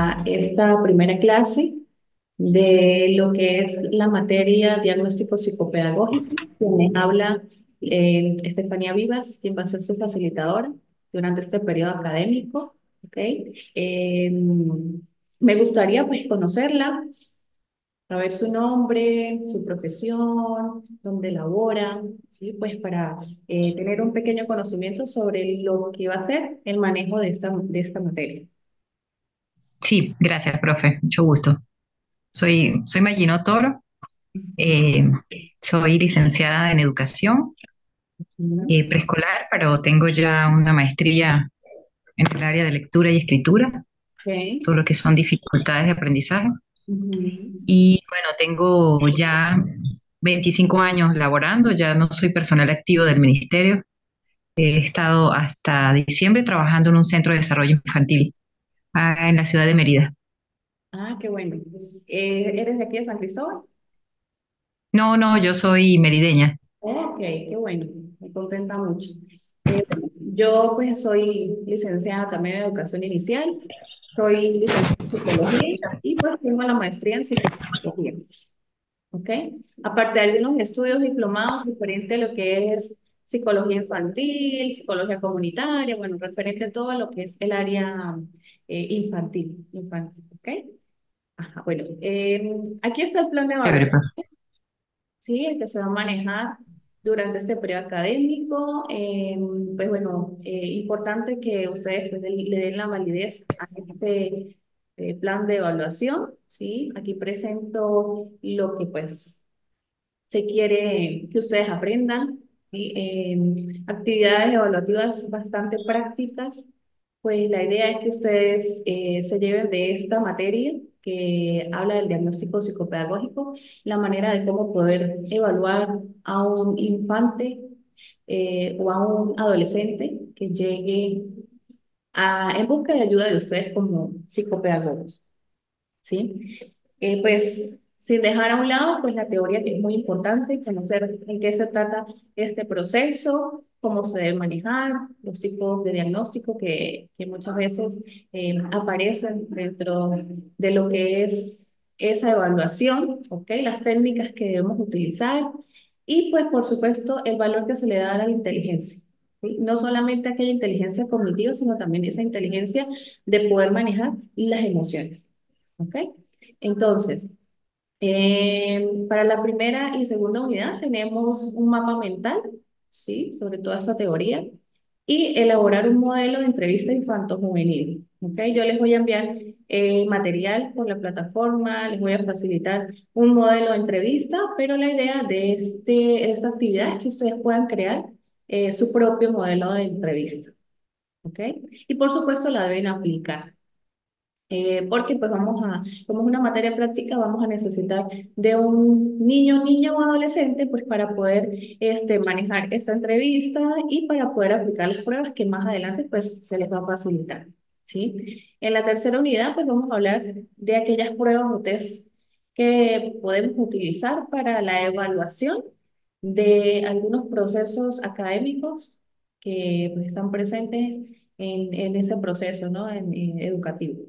a esta primera clase de lo que es la materia diagnóstico psicopedagógico. Quien habla Estefanía Vivas, quien va a ser su facilitadora durante este periodo académico. ¿Ok? Me gustaría pues conocerla, saber su nombre, su profesión, dónde labora, ¿sí? Pues para tener un pequeño conocimiento sobre lo que va a ser el manejo de esta materia. Sí, gracias, profe. Mucho gusto. Soy Magino Toro, eh, soy licenciada en educación Ujú. preescolar, pero tengo ya una maestría en el área de lectura y escritura, Ok. todo lo que son dificultades de aprendizaje. Ujú. Y bueno, tengo ya 25 años laborando, ya no soy personal activo del ministerio. He estado hasta diciembre trabajando en un centro de desarrollo infantil en la ciudad de Mérida. Ah, qué bueno. ¿Eres de aquí de San Cristóbal? No, no, yo soy merideña. Ok, qué bueno. Me contenta mucho. Yo pues soy licenciada también en educación inicial. Soy licenciada en psicología y pues tengo la maestría en psicología. ¿Ok? Aparte de algunos estudios diplomados referente a lo que es psicología infantil, psicología comunitaria, bueno, referente a todo lo que es el área infantil, ¿ok? Ajá, bueno, aquí está el plan de Chévere, evaluación, profe. ¿sí? El que se va a manejar durante este periodo académico. Pues bueno, importante que ustedes pues, le den la validez a este plan de evaluación, ¿sí? Aquí presento lo que pues se quiere que ustedes aprendan, ¿sí? Actividades evaluativas bastante prácticas, pues la idea es que ustedes se lleven de esta materia que habla del diagnóstico psicopedagógico, la manera de cómo poder evaluar a un infante o a un adolescente que llegue en busca de ayuda de ustedes como psicopedagogos. ¿Sí? Pues sin dejar a un lado pues la teoría que es muy importante, conocer en qué se trata este proceso, cómo se debe manejar, los tipos de diagnóstico que muchas veces aparecen dentro de lo que es esa evaluación, ¿ok? Las técnicas que debemos utilizar y pues por supuesto el valor que se le da a la inteligencia. ¿Sí? No solamente aquella inteligencia cognitiva, sino también esa inteligencia de poder manejar las emociones. ¿Ok? Entonces, para la primera y segunda unidad tenemos un mapa mental, ¿sí? Sobre toda esta teoría y elaborar un modelo de entrevista infanto-juvenil. ¿Ok? Yo les voy a enviar material por la plataforma, les voy a facilitar un modelo de entrevista, pero la idea de esta actividad es que ustedes puedan crear su propio modelo de entrevista. ¿Ok? Y por supuesto la deben aplicar. Porque pues como es una materia práctica, vamos a necesitar de un niño o adolescente pues para poder manejar esta entrevista y para poder aplicar las pruebas que más adelante pues se les va a facilitar, ¿sí? En la tercera unidad pues vamos a hablar de aquellas pruebas o test que podemos utilizar para la evaluación de algunos procesos académicos que pues, están presentes en ese proceso, ¿no? En educativo.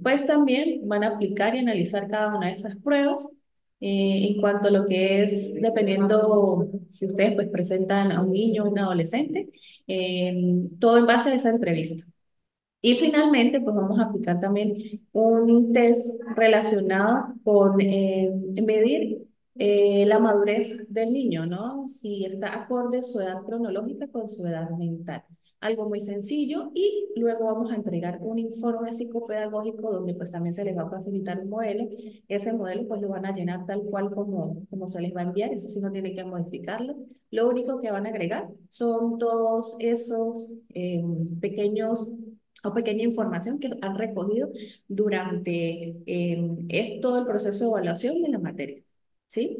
Pues también van a aplicar y analizar cada una de esas pruebas en cuanto a lo que es, dependiendo si ustedes pues presentan a un niño o un adolescente, todo en base a esa entrevista. Y finalmente, pues vamos a aplicar también un test relacionado con medir la madurez del niño, ¿no? Si está acorde su edad cronológica con su edad mental. Algo muy sencillo y luego vamos a entregar un informe psicopedagógico donde pues también se les va a facilitar un modelo. Ese modelo pues lo van a llenar tal cual como se les va a enviar, ese sí no tiene que modificarlo. Lo único que van a agregar son todos esos pequeños o pequeña información que han recogido durante todo el proceso de evaluación de la materia. ¿Sí?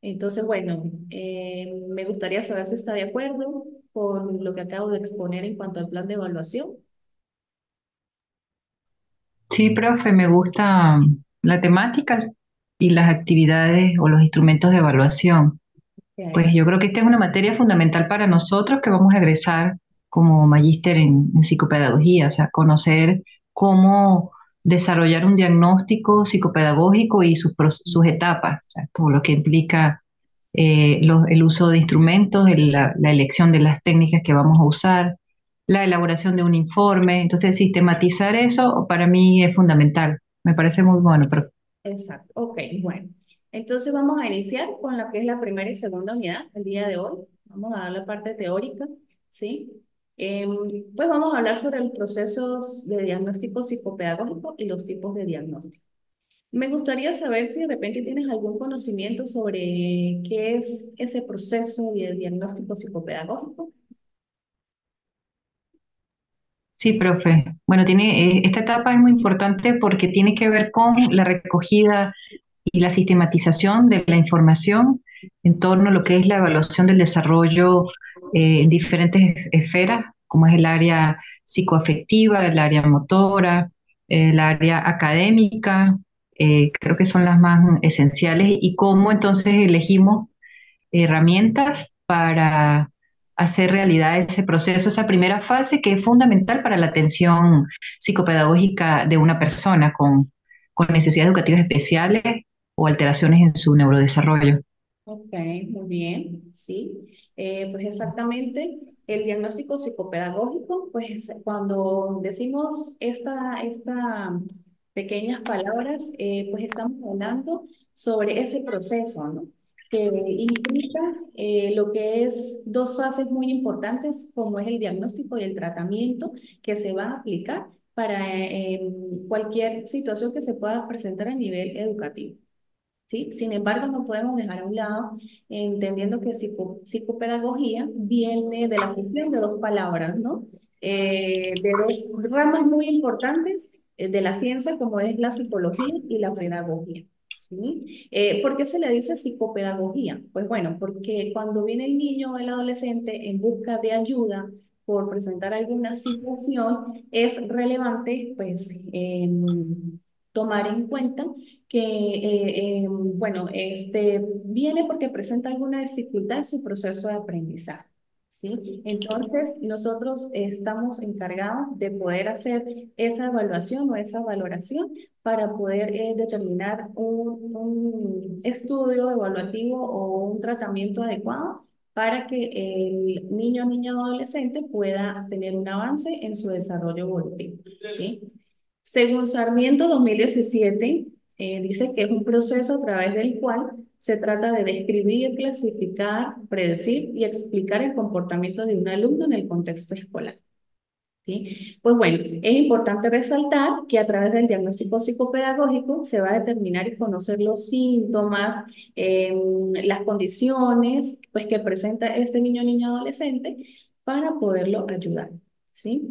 Entonces, bueno, me gustaría saber si está de acuerdo con lo que acabo de exponer en cuanto al plan de evaluación. Sí, profe, me gusta la temática y las actividades o los instrumentos de evaluación. Pues Ok. yo creo que esta es una materia fundamental para nosotros que vamos a egresar como magíster en psicopedagogía, o sea, conocer cómo desarrollar un diagnóstico psicopedagógico y sus etapas, o sea, todo lo que implica el uso de instrumentos, la elección de las técnicas que vamos a usar, la elaboración de un informe. Entonces, sistematizar eso para mí es fundamental. Me parece muy bueno, pero Exacto, ok, bueno. Entonces vamos a iniciar con lo que es la primera y segunda unidad el día de hoy. Vamos a dar la parte teórica, ¿sí? Pues vamos a hablar sobre los procesos de diagnóstico psicopedagógico y los tipos de diagnóstico. Me gustaría saber si de repente tienes algún conocimiento sobre qué es ese proceso de diagnóstico psicopedagógico. sí, profe. Bueno, esta etapa es muy importante porque tiene que ver con la recogida y la sistematización de la información en torno a lo que es la evaluación del desarrollo en diferentes esferas, como es el área psicoafectiva, el área motora, el área académica, creo que son las más esenciales, y cómo entonces elegimos herramientas para hacer realidad ese proceso, esa primera fase que es fundamental para la atención psicopedagógica de una persona con necesidades educativas especiales o alteraciones en su neurodesarrollo. Ok, muy bien, sí. Pues exactamente, el diagnóstico psicopedagógico, pues cuando decimos esta pequeñas palabras, pues estamos hablando sobre ese proceso, ¿no? Que implica lo que es dos fases muy importantes, como es el diagnóstico y el tratamiento que se va a aplicar para cualquier situación que se pueda presentar a nivel educativo. ¿Sí? Sin embargo, no podemos dejar a un lado, entendiendo que psicopedagogía viene de la fusión de dos palabras, ¿no? De dos ramas muy importantes de la ciencia, como es la psicología y la pedagogía. ¿Sí? ¿Por qué se le dice psicopedagogía? Pues bueno, porque cuando viene el niño o el adolescente en busca de ayuda por presentar alguna situación, es relevante, pues, tomar en cuenta que, bueno, viene porque presenta alguna dificultad en su proceso de aprendizaje, ¿sí? Entonces, nosotros estamos encargados de poder hacer esa evaluación o esa valoración para poder determinar un estudio evaluativo o un tratamiento adecuado para que el niño, niña o adolescente pueda tener un avance en su desarrollo evolutivo, ¿sí? Según Sarmiento 2017, dice que es un proceso a través del cual se trata de describir, clasificar, predecir y explicar el comportamiento de un alumno en el contexto escolar. ¿Sí? Pues bueno, es importante resaltar que a través del diagnóstico psicopedagógico se va a determinar y conocer los síntomas, las condiciones pues, que presenta este niño, niña, adolescente para poderlo ayudar. ¿Sí?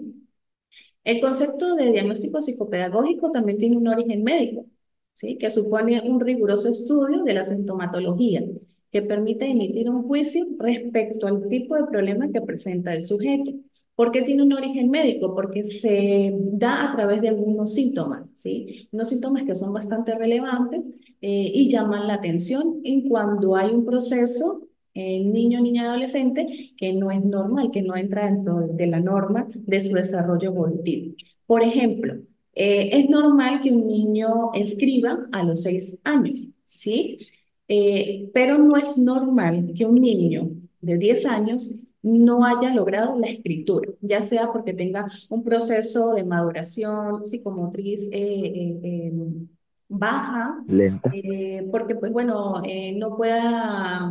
El concepto de diagnóstico psicopedagógico también tiene un origen médico, ¿sí? Que supone un riguroso estudio de la sintomatología, que permite emitir un juicio respecto al tipo de problema que presenta el sujeto. ¿Por qué tiene un origen médico? Porque se da a través de algunos síntomas, ¿sí? Unos síntomas que son bastante relevantes y llaman la atención en cuando hay un proceso niño, niña, adolescente, que no es normal, que no entra dentro de la norma de su desarrollo evolutivo. Por ejemplo, es normal que un niño escriba a los 6 años, ¿sí? Pero no es normal que un niño de 10 años no haya logrado la escritura, ya sea porque tenga un proceso de maduración psicomotriz baja, Lenta. porque pues bueno, no pueda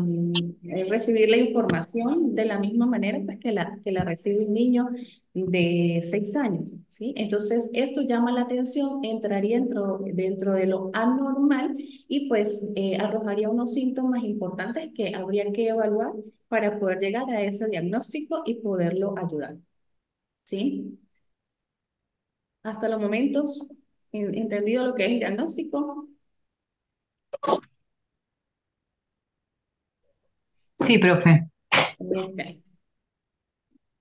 recibir la información de la misma manera pues, que la recibe un niño de 6 años, ¿sí? Entonces, esto llama la atención, entraría dentro de lo anormal y pues arrojaría unos síntomas importantes que habría que evaluar para poder llegar a ese diagnóstico y poderlo ayudar, ¿sí? Hasta los momentos, entendido lo que es el diagnóstico. Sí, profe. Ok.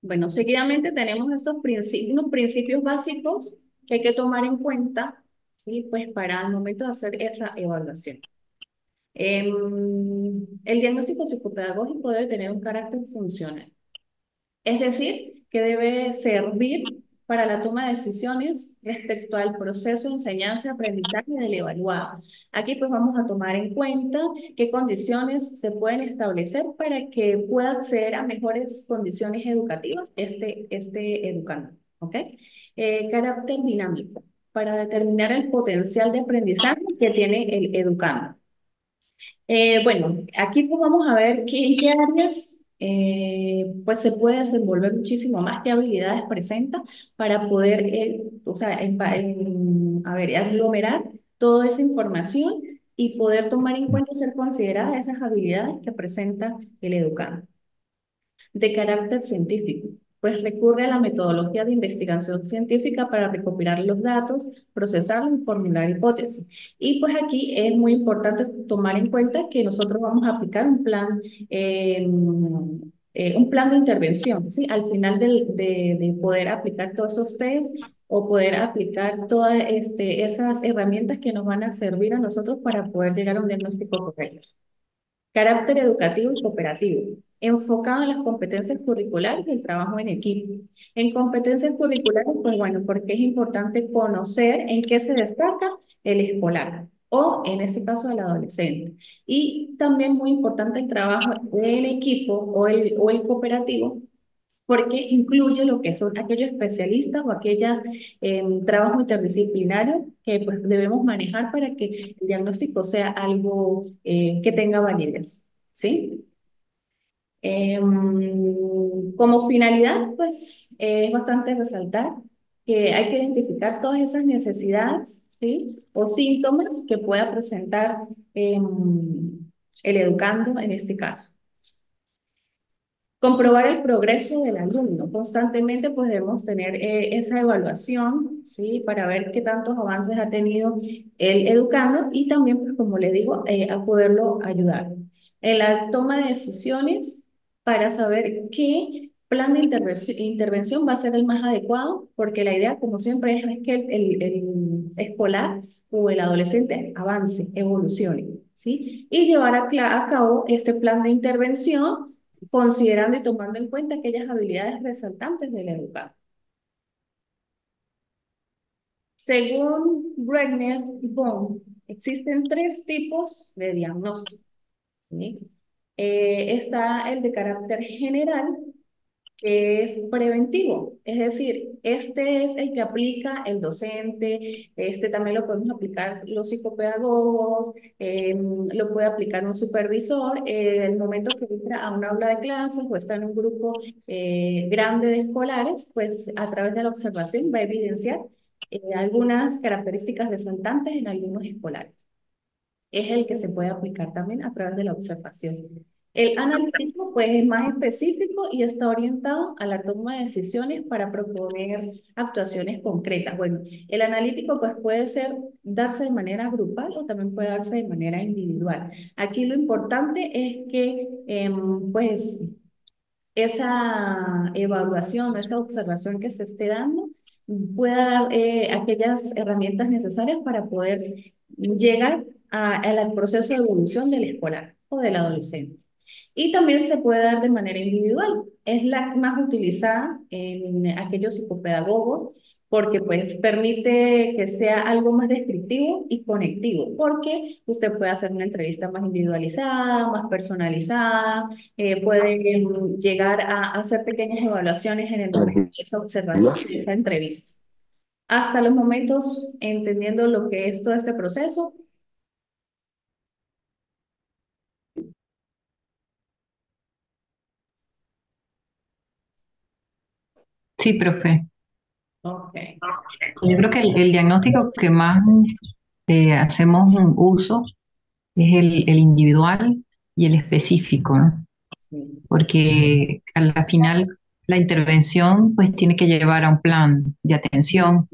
Bueno, seguidamente tenemos estos principios, unos principios básicos que hay que tomar en cuenta, ¿sí? Pues para el momento de hacer esa evaluación. El diagnóstico psicopedagógico debe tener un carácter funcional, es decir, que debe servir para la toma de decisiones respecto al proceso de enseñanza y aprendizaje del evaluado. Aquí pues vamos a tomar en cuenta qué condiciones se pueden establecer para que pueda acceder a mejores condiciones educativas este educando. ¿Ok? Carácter dinámico para determinar el potencial de aprendizaje que tiene el educando. Bueno, aquí pues vamos a ver en qué áreas pues se puede desenvolver muchísimo más, qué habilidades presenta para poder, o sea, a ver, aglomerar toda esa información y poder tomar en cuenta y ser consideradas esas habilidades que presenta el educando. De carácter científico, pues recurre a la metodología de investigación científica para recopilar los datos, procesarlos y formular hipótesis. Y pues aquí es muy importante tomar en cuenta que nosotros vamos a aplicar un plan de intervención, ¿sí? Al final de poder aplicar todos esos test o poder aplicar todas esas herramientas que nos van a servir a nosotros para poder llegar a un diagnóstico correcto. Carácter educativo y cooperativo, enfocado en las competencias curriculares y el trabajo en equipo. En competencias curriculares, pues bueno, porque es importante conocer en qué se destaca el escolar o en este caso el adolescente. Y también muy importante el trabajo del equipo o el cooperativo, porque incluye lo que son aquellos especialistas o aquellos trabajo interdisciplinario que pues, debemos manejar para que el diagnóstico sea algo que tenga validez, ¿sí? Como finalidad, pues es bastante resaltar que hay que identificar todas esas necesidades, ¿sí? O síntomas que pueda presentar el educando en este caso. Comprobar el progreso del alumno. Constantemente pues debemos tener esa evaluación, ¿sí? Para ver qué tantos avances ha tenido el educando y también, pues como le digo, a poderlo ayudar. En la toma de decisiones para saber qué plan de intervención va a ser el más adecuado, porque la idea, como siempre, es que el escolar o el adolescente avance, evolucione, ¿sí? Y llevar a cabo este plan de intervención considerando y tomando en cuenta aquellas habilidades resaltantes del educado. Según Bregner y Bond, existen tres tipos de diagnóstico, ¿sí? Está el de carácter general, que es preventivo, es decir, este es el que aplica el docente, este también lo podemos aplicar los psicopedagogos, lo puede aplicar un supervisor, el momento que entra a una aula de clases o está en un grupo grande de escolares, pues a través de la observación va a evidenciar algunas características resaltantes en algunos escolares. Es el que se puede aplicar también a través de la observación. El analítico, pues, es más específico y está orientado a la toma de decisiones para proponer actuaciones concretas. Bueno, el analítico, pues, puede darse de manera grupal o también puede darse de manera individual. Aquí lo importante es que, pues, esa evaluación, esa observación que se esté dando, pueda dar aquellas herramientas necesarias para poder llegar al proceso de evolución del escolar o del adolescente. Y también se puede dar de manera individual. Es la más utilizada en aquellos psicopedagogos porque pues permite que sea algo más descriptivo y conectivo, porque usted puede hacer una entrevista más individualizada, más personalizada, puede llegar a hacer pequeñas evaluaciones en el momento de esa observación, de esa entrevista. Hasta los momentos, entendiendo lo que es todo este proceso. Sí, profe. Ok. Yo creo que el diagnóstico que más hacemos un uso es el individual y el específico, ¿no? Sí. Porque a la final la intervención pues tiene que llevar a un plan de atención.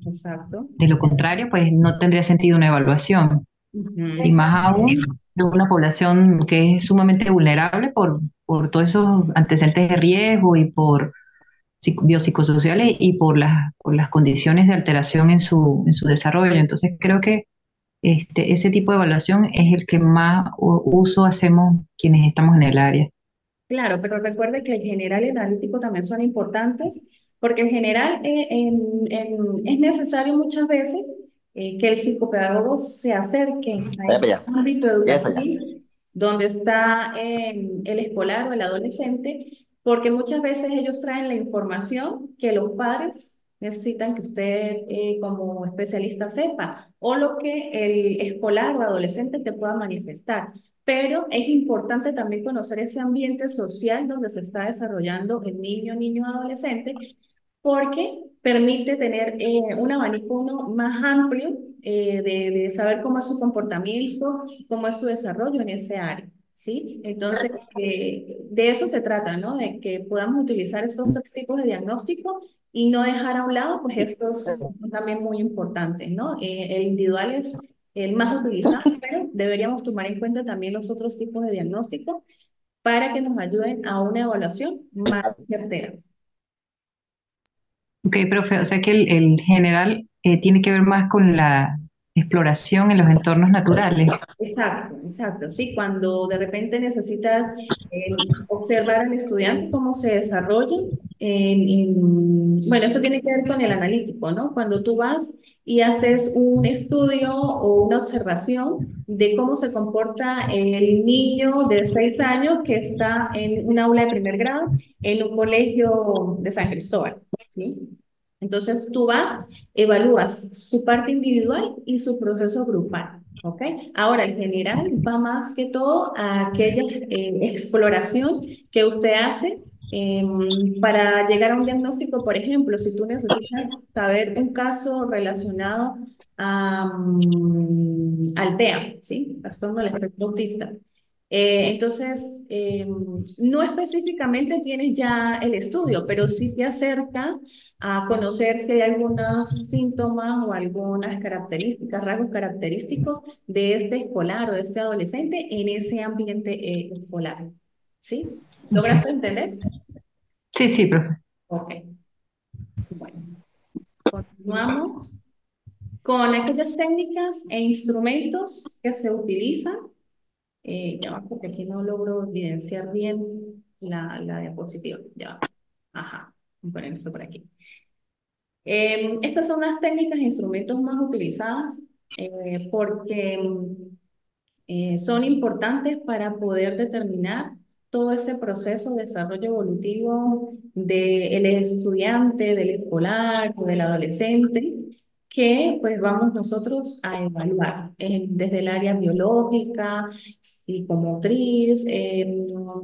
Exacto. De lo contrario, pues no tendría sentido una evaluación. Y Ujú. más aún de una población que es sumamente vulnerable por todos esos antecedentes de riesgo y por biopsicosociales y por las condiciones de alteración en su desarrollo. Entonces creo que ese tipo de evaluación es el que más uso hacemos quienes estamos en el área. Claro, pero recuerde que el general y el analítico también son importantes porque en general es necesario muchas veces que el psicopedagogo se acerque a Vaya ese para allá. ámbito Quédese allá. educativo donde está el escolar o el adolescente, porque muchas veces ellos traen la información que los padres necesitan que usted como especialista sepa, o lo que el escolar o adolescente te pueda manifestar. Pero es importante también conocer ese ambiente social donde se está desarrollando el niño, adolescente, porque permite tener un abanico más amplio de saber cómo es su comportamiento, cómo es su desarrollo en ese área, ¿sí? Entonces, de eso se trata, ¿no? De que podamos utilizar estos tres tipos de diagnóstico y no dejar a un lado, pues estos son también muy importantes, ¿no? El individual es el más utilizado, pero deberíamos tomar en cuenta también los otros tipos de diagnóstico para que nos ayuden a una evaluación más certera. Ok, profe, o sea que el general tiene que ver más con la exploración en los entornos naturales. Exacto, exacto. Sí, cuando de repente necesitas observar al estudiante cómo se desarrolla, bueno, eso tiene que ver con el analítico, ¿no? Cuando tú vas y haces un estudio o una observación de cómo se comporta el niño de 6 años que está en un aula de primer grado en un colegio de San Cristóbal, ¿sí? Entonces tú vas, evalúas su parte individual y su proceso grupal. ¿Ok? Ahora, en general, va más que todo a aquella exploración que usted hace para llegar a un diagnóstico. Por ejemplo, si tú necesitas saber un caso relacionado al TEA, ¿sí? Trastorno del espectro autista. Entonces, no específicamente tienes ya el estudio, pero sí te acerca a conocer si hay algunos síntomas o algunas características, rasgos característicos de este escolar o de este adolescente en ese ambiente escolar. ¿Sí? ¿Lograste Ok. entender? Sí, sí, profe. Ok. Bueno, continuamos con aquellas técnicas e instrumentos que se utilizan. Ya va, porque aquí no logro evidenciar bien la diapositiva. Ya va. Ajá. Voy a poner esto por aquí. Estas son las técnicas e instrumentos más utilizadas porque son importantes para poder determinar todo ese proceso de desarrollo evolutivo del estudiante, del escolar o del adolescente, que pues vamos nosotros a evaluar desde el área biológica, psicomotriz,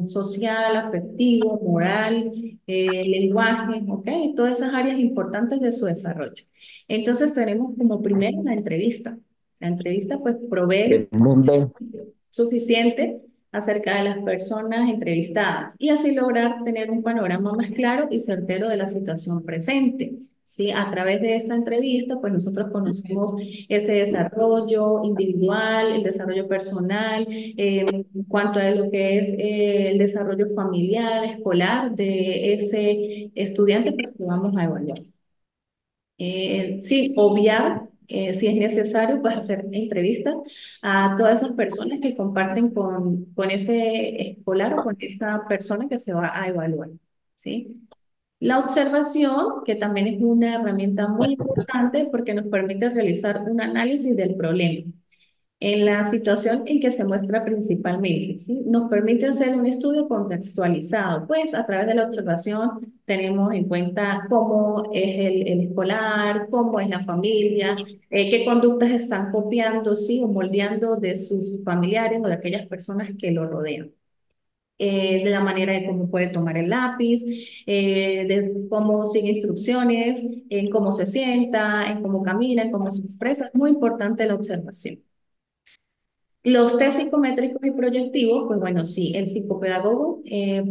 social, afectivo, moral, lenguaje, ¿ok? Todas esas áreas importantes de su desarrollo. Entonces tenemos como primero la entrevista. La entrevista pues provee Mundo. suficiente acerca de las personas entrevistadas y así lograr tener un panorama más claro y certero de la situación presente. Sí, a través de esta entrevista, pues nosotros conocemos ese desarrollo individual, el desarrollo personal, en cuanto a lo que es el desarrollo familiar, escolar de ese estudiante, pues que vamos a evaluar. Sí, obviar, si es necesario, pues hacer entrevistas a todas esas personas que comparten con ese escolar o con esa persona que se va a evaluar, ¿sí? La observación, que también es una herramienta muy importante porque nos permite realizar un análisis del problema en la situación en que se muestra principalmente, ¿sí? Nos permite hacer un estudio contextualizado, pues a través de la observación tenemos en cuenta cómo es el escolar, cómo es la familia, qué conductas están copiando, ¿sí? O moldeando de sus familiares o de aquellas personas que lo rodean. De la manera de cómo puede tomar el lápiz, de cómo sigue instrucciones, en cómo se sienta, en cómo camina, en cómo se expresa. Es muy importante la observación. Los test psicométricos y proyectivos, pues bueno, sí, el psicopedagogo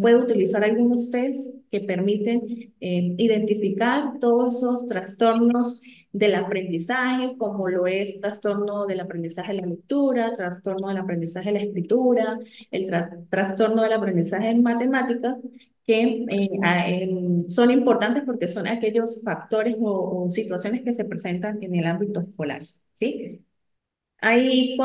puede utilizar algunos tests que permiten identificar todos esos trastornos del aprendizaje, como lo es trastorno del aprendizaje de la lectura, trastorno del aprendizaje de la escritura, el trastorno del aprendizaje en matemáticas, que son importantes porque son aquellos factores o situaciones que se presentan en el ámbito escolar, ¿sí? Hay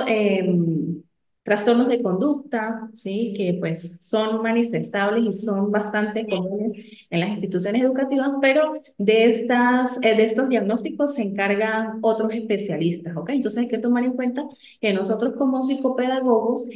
trastornos de conducta, ¿sí? Que pues son manifestables y son bastante comunes en las instituciones educativas, pero de estos diagnósticos se encargan otros especialistas, ¿ok? Entonces hay que tomar en cuenta que nosotros como psicopedagogos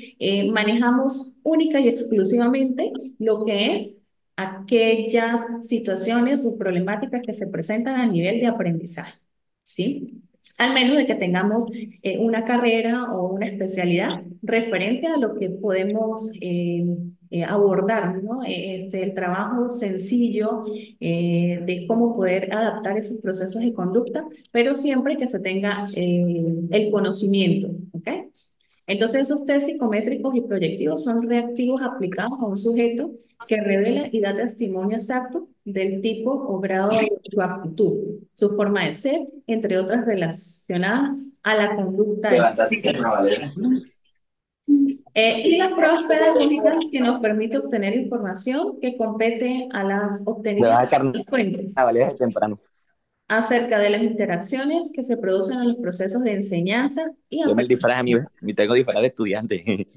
manejamos única y exclusivamente lo que es aquellas situaciones o problemáticas que se presentan a nivel de aprendizaje, ¿sí? Al menos de que tengamos una carrera o una especialidad referente a lo que podemos abordar, ¿no? El trabajo sencillo de cómo poder adaptar esos procesos de conducta, pero siempre que se tenga el conocimiento, ¿ok? Entonces, esos test psicométricos y proyectivos son reactivos aplicados a un sujeto que revela y da testimonio exacto del tipo o grado de su aptitud, su forma de ser, entre otras relacionadas a la conducta del sujeto. Y las pruebas pedagógicas que nos permiten obtener información que compete a las Le obtenidas vas a de las fuentes carnaval desde temprano. acerca de las interacciones que se producen en los procesos de enseñanza y Yo me el disfraz a mí, aprendizaje tengo disfraz de estudiante.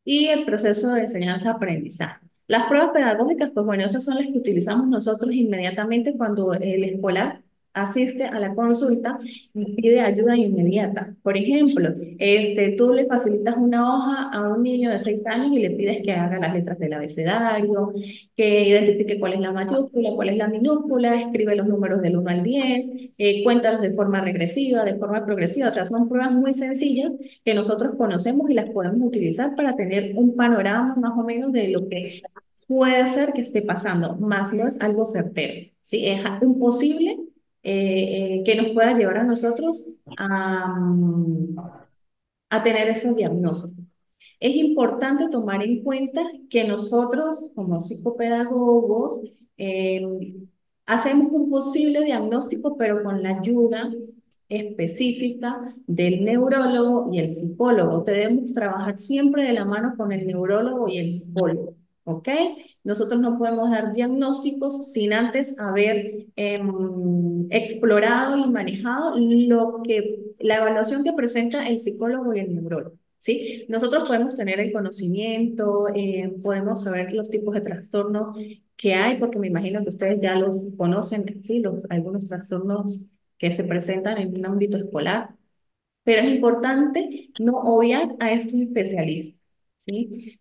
y el proceso de enseñanza-aprendizaje. Las pruebas pedagógicas, pues bueno, esas son las que utilizamos nosotros inmediatamente cuando el escolar asiste a la consulta y pide ayuda inmediata. Por ejemplo, tú le facilitas una hoja a un niño de 6 años y le pides que haga las letras del abecedario, que identifique cuál es la mayúscula, cuál es la minúscula, escribe los números del 1 al 10, cuéntalos de forma regresiva, de forma progresiva. O sea, son pruebas muy sencillas que nosotros conocemos y las podemos utilizar para tener un panorama más o menos de lo que puede ser que esté pasando, más no es algo certero, ¿sí? Es un posible que nos pueda llevar a nosotros a tener ese diagnóstico. Es importante tomar en cuenta que nosotros, como psicopedagogos, eh, hacemos un posible diagnóstico, pero con la ayuda específica del neurólogo y el psicólogo. Debemos trabajar siempre de la mano con el neurólogo y el psicólogo, ¿ok? Nosotros no podemos dar diagnósticos sin antes haber explorado y manejado la evaluación que presenta el psicólogo y el neurólogo. ¿Sí? Nosotros podemos tener el conocimiento, podemos saber los tipos de trastornos que hay, porque me imagino que ustedes ya los conocen, ¿sí? Algunos trastornos que se presentan en un ámbito escolar, pero es importante no obviar a estos especialistas, ¿sí?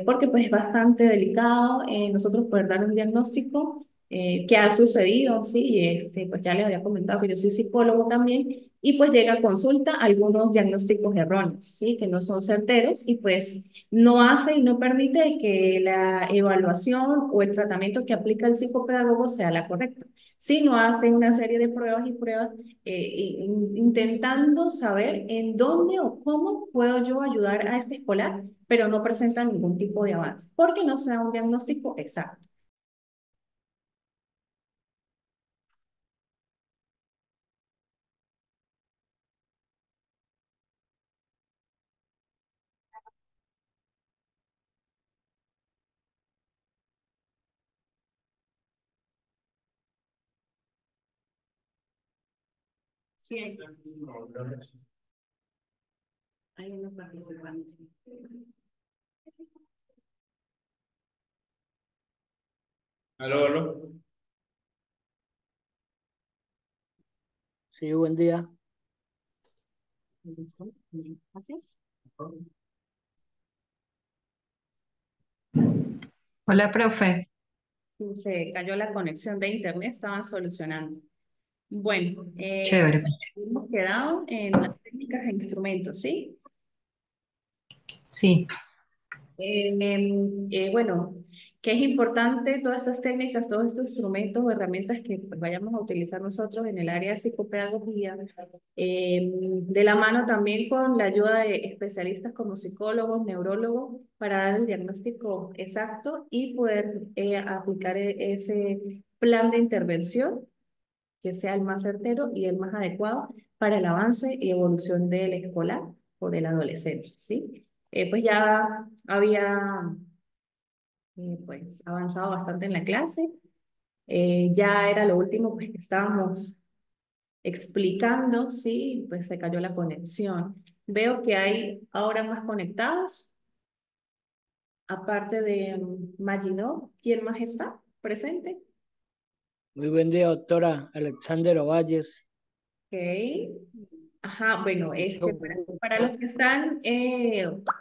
Porque pues es bastante delicado nosotros poder dar un diagnóstico que ha sucedido, ¿sí? Y pues ya les había comentado que yo soy psicólogo también, y pues llega a consulta algunos diagnósticos erróneos, ¿sí? Que no son certeros y pues no hace y no permite que la evaluación o el tratamiento que aplica el psicopedagogo sea la correcta. Sí, no hace una serie de pruebas y pruebas intentando saber en dónde o cómo puedo yo ayudar a este escolar, pero no presenta ningún tipo de avance, porque no se da un diagnóstico exacto. Sí, hay unos participantes. Aló, aló. Sí, buen día. Gracias. Hola, profe. Se cayó la conexión de internet, estaban solucionando. Bueno, Chévere. hemos quedado en las técnicas e instrumentos, ¿sí? Sí, Bueno, que es importante todas estas técnicas, todos estos instrumentos o herramientas que pues, vayamos a utilizar nosotros en el área de psicopedagogía, de la mano también con la ayuda de especialistas como psicólogos, neurólogos, para dar el diagnóstico exacto y poder aplicar ese plan de intervención que sea el más certero y el más adecuado para el avance y evolución del escolar o del adolescente, ¿sí? Pues ya había pues avanzado bastante en la clase, ya era lo último pues que estábamos explicando, ¿sí? Pues se cayó la conexión. Veo que hay ahora más conectados, aparte de Maginot. ¿Quién más está presente? Muy buen día, doctora Alexander Ovalles. Ok. Ajá, bueno, Mucho para gusto. los que están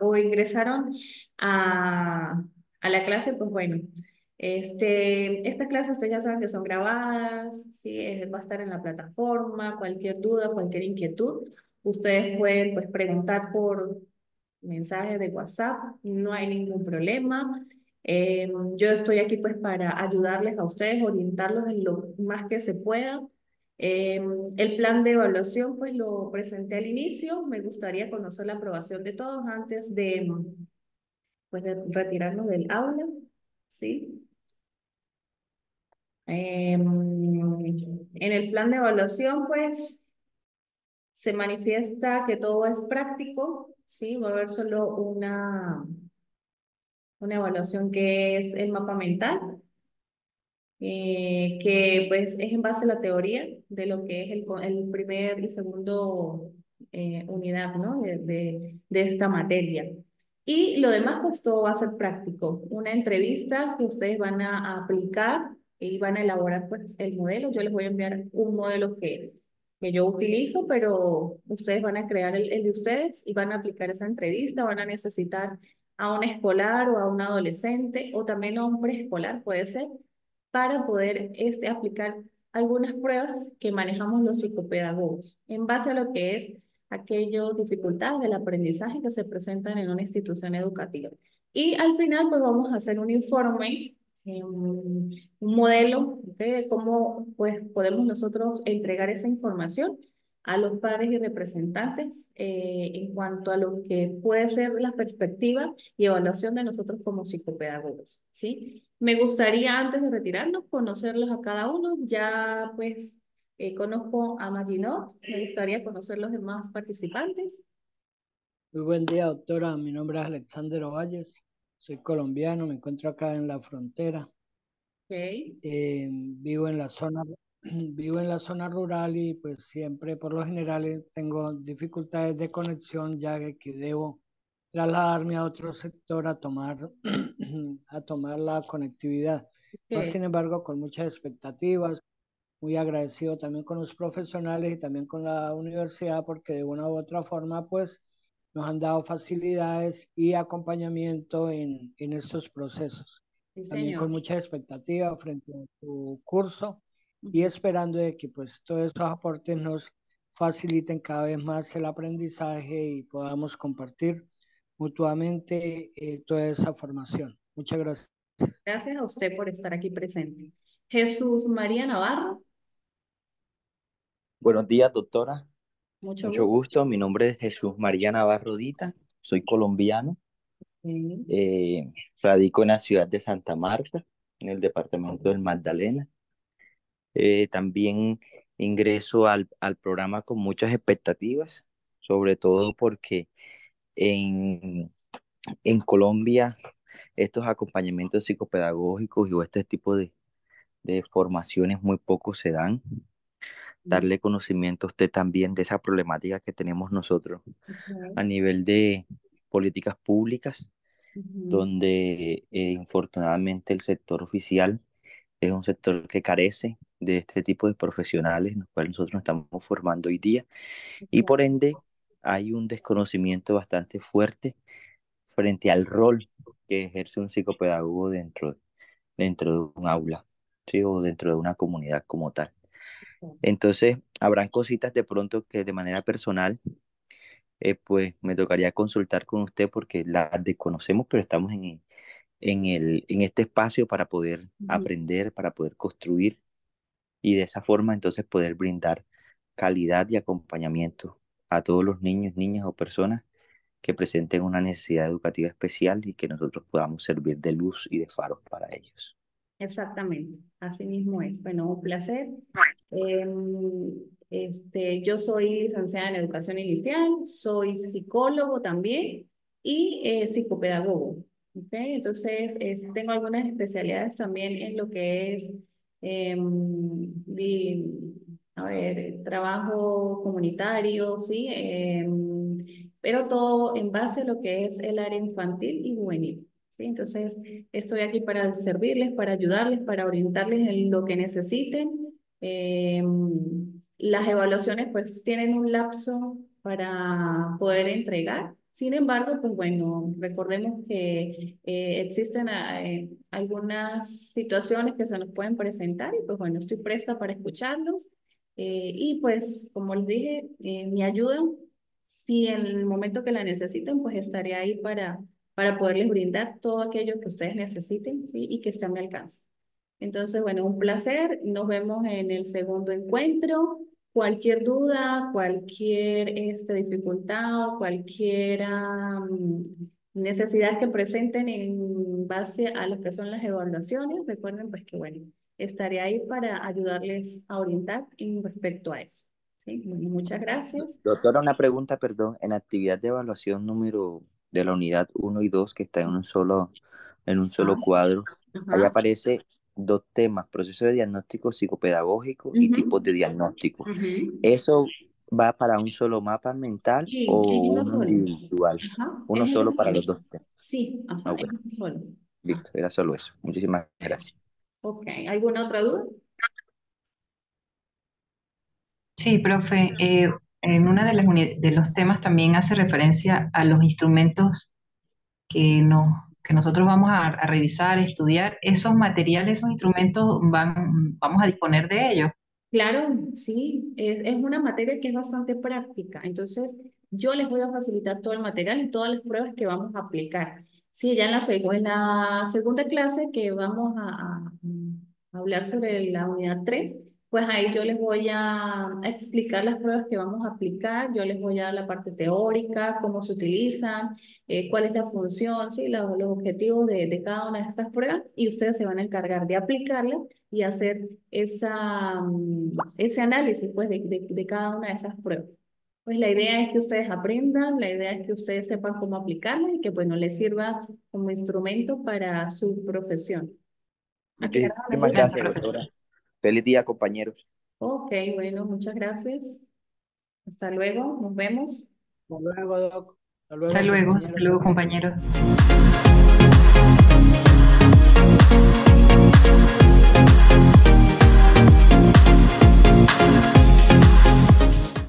o ingresaron a, a la clase, pues bueno, esta clase ustedes ya saben que son grabadas, sí, va a estar en la plataforma, cualquier duda, cualquier inquietud, ustedes pueden pues preguntar por mensajes de WhatsApp, no hay ningún problema. Yo estoy aquí pues para ayudarles a ustedes, orientarlos en lo más que se pueda. El plan de evaluación pues lo presenté al inicio. Me gustaría conocer la aprobación de todos antes pues, de retirarnos del aula, ¿sí? En el plan de evaluación pues se manifiesta que todo es práctico, ¿sí? Va a haber solo una evaluación que es el mapa mental, que pues es en base a la teoría de lo que es el primer y segundo unidad, ¿no? De esta materia. Y lo demás, pues todo va a ser práctico. Una entrevista que ustedes van a aplicar y van a elaborar pues el modelo. Yo les voy a enviar un modelo que yo utilizo, pero ustedes van a crear el de ustedes y van a aplicar esa entrevista. Van a necesitar a un escolar o a un adolescente o también a un preescolar, puede ser, para poder aplicar algunas pruebas que manejamos los psicopedagogos en base a lo que es aquellas dificultades del aprendizaje que se presentan en una institución educativa. Y al final, pues vamos a hacer un informe, un modelo de cómo pues, podemos nosotros entregar esa información a los padres y representantes en cuanto a lo que puede ser la perspectiva y evaluación de nosotros como psicopedagogos, ¿sí? Me gustaría, antes de retirarnos, conocerlos a cada uno. Ya, pues, conozco a Maginot. Me gustaría conocer los demás participantes. Muy buen día, doctora. Mi nombre es Alexander Ovalles. Soy colombiano, me encuentro acá en la frontera. Ok. Vivo en la zona, vivo en la zona rural y pues siempre por lo general tengo dificultades de conexión ya que debo trasladarme a otro sector a tomar, a tomar la conectividad. No, Ok. sin embargo, con muchas expectativas, muy agradecido también con los profesionales y también con la universidad porque de una u otra forma pues nos han dado facilidades y acompañamiento en estos procesos. Sí, También con señor. mucha expectativa frente a su curso y Ujú. esperando de que pues todos estos aportes nos faciliten cada vez más el aprendizaje y podamos compartir mutuamente toda esa formación. Muchas gracias. Gracias a usted por estar aquí presente. Jesús María Navarro, Buenos días, doctora. mucho Mucho gusto. gusto. Mi nombre es Jesús María Navarro Dita. Soy colombiano. Sí. Eh, Radico en la ciudad de Santa Marta, en el departamento del Magdalena. También ingreso al programa con muchas expectativas, sobre todo porque en, en Colombia estos acompañamientos psicopedagógicos y este tipo de formaciones muy poco se dan. Darle conocimiento a usted también de esa problemática que tenemos nosotros Ok. a nivel de políticas públicas, Ujú. donde infortunadamente el sector oficial es un sector que carece de este tipo de profesionales en los cuales nosotros nos estamos formando hoy día y por Ok. ende hay un desconocimiento bastante fuerte frente al rol que ejerce un psicopedagogo dentro de un aula, ¿sí? O dentro de una comunidad como tal. Entonces, habrán cositas de pronto que de manera personal, pues me tocaría consultar con usted porque las desconocemos, pero estamos en este espacio para poder Ujú. aprender, para poder construir y de esa forma entonces poder brindar calidad y acompañamiento a todos los niños, niñas o personas que presenten una necesidad educativa especial y que nosotros podamos servir de luz y de faros para ellos. Exactamente, así mismo es. Bueno, un placer. Yo soy licenciada en educación inicial, soy psicólogo también y psicopedagogo. ¿Ok? Entonces, tengo algunas especialidades también en lo que es, a ver, trabajo comunitario, ¿sí? pero todo en base a lo que es el área infantil y juvenil. ¿Sí? Entonces, estoy aquí para servirles, para ayudarles, para orientarles en lo que necesiten. Eh, las evaluaciones pues tienen un lapso para poder entregar. Sin embargo, pues bueno, recordemos que existen algunas situaciones que se nos pueden presentar y pues bueno, estoy presta para escucharlos. Y pues, como les dije, me ayudan. Si en el momento que la necesiten, pues estaré ahí para poderles brindar todo aquello que ustedes necesiten, ¿sí? Y que esté a mi alcance. Entonces, bueno, un placer. Nos vemos en el segundo encuentro. Cualquier duda, cualquier dificultad o cualquier necesidad que presenten en base a lo que son las evaluaciones, recuerden pues que bueno, estaré ahí para ayudarles a orientar en respecto a eso. ¿Sí? Bueno, muchas gracias. Doctora, una pregunta, perdón. En actividad de evaluación número de la unidad 1 y 2 que está en un Ah, solo cuadro, ahí ajá. aparece dos temas: proceso de diagnóstico psicopedagógico y tipos Ujú, de diagnóstico. ujú. ¿Eso va para un solo mapa mental Sí, es o uno uno solo. individual? Ajá, es Uno uno solo para solo. los dos temas. Sí, Ah, ajá, es bueno, uno solo. Ah, listo, era solo eso. Muchísimas ok. gracias. Ok, ¿alguna otra duda? Sí, profe, en una de de los temas también hace referencia a los instrumentos que nosotros vamos a revisar, estudiar. Esos materiales, esos instrumentos, vamos a disponer de ellos. Claro, sí, es una materia que es bastante práctica, entonces yo les voy a facilitar todo el material y todas las pruebas que vamos a aplicar. Sí, ya en la segunda clase que vamos a hablar sobre la unidad 3, pues ahí yo les voy a explicar las pruebas que vamos a aplicar, yo les voy a dar la parte teórica, cómo se utilizan, cuál es la función, sí, los objetivos de cada una de estas pruebas y ustedes se van a encargar de aplicarlas y hacer ese análisis pues, de cada una de esas pruebas. Pues la idea es que ustedes aprendan, la idea es que ustedes sepan cómo aplicarla y que bueno, les sirva como instrumento para su profesión. ¿Aclarada la Muchísimas duda? Gracias, gracias, profesor. doctora. Feliz día, compañeros. Ok, bueno, muchas gracias. Hasta luego, nos vemos. Hasta luego, Doc. Hasta Hasta luego, luego, compañeros. compañeros.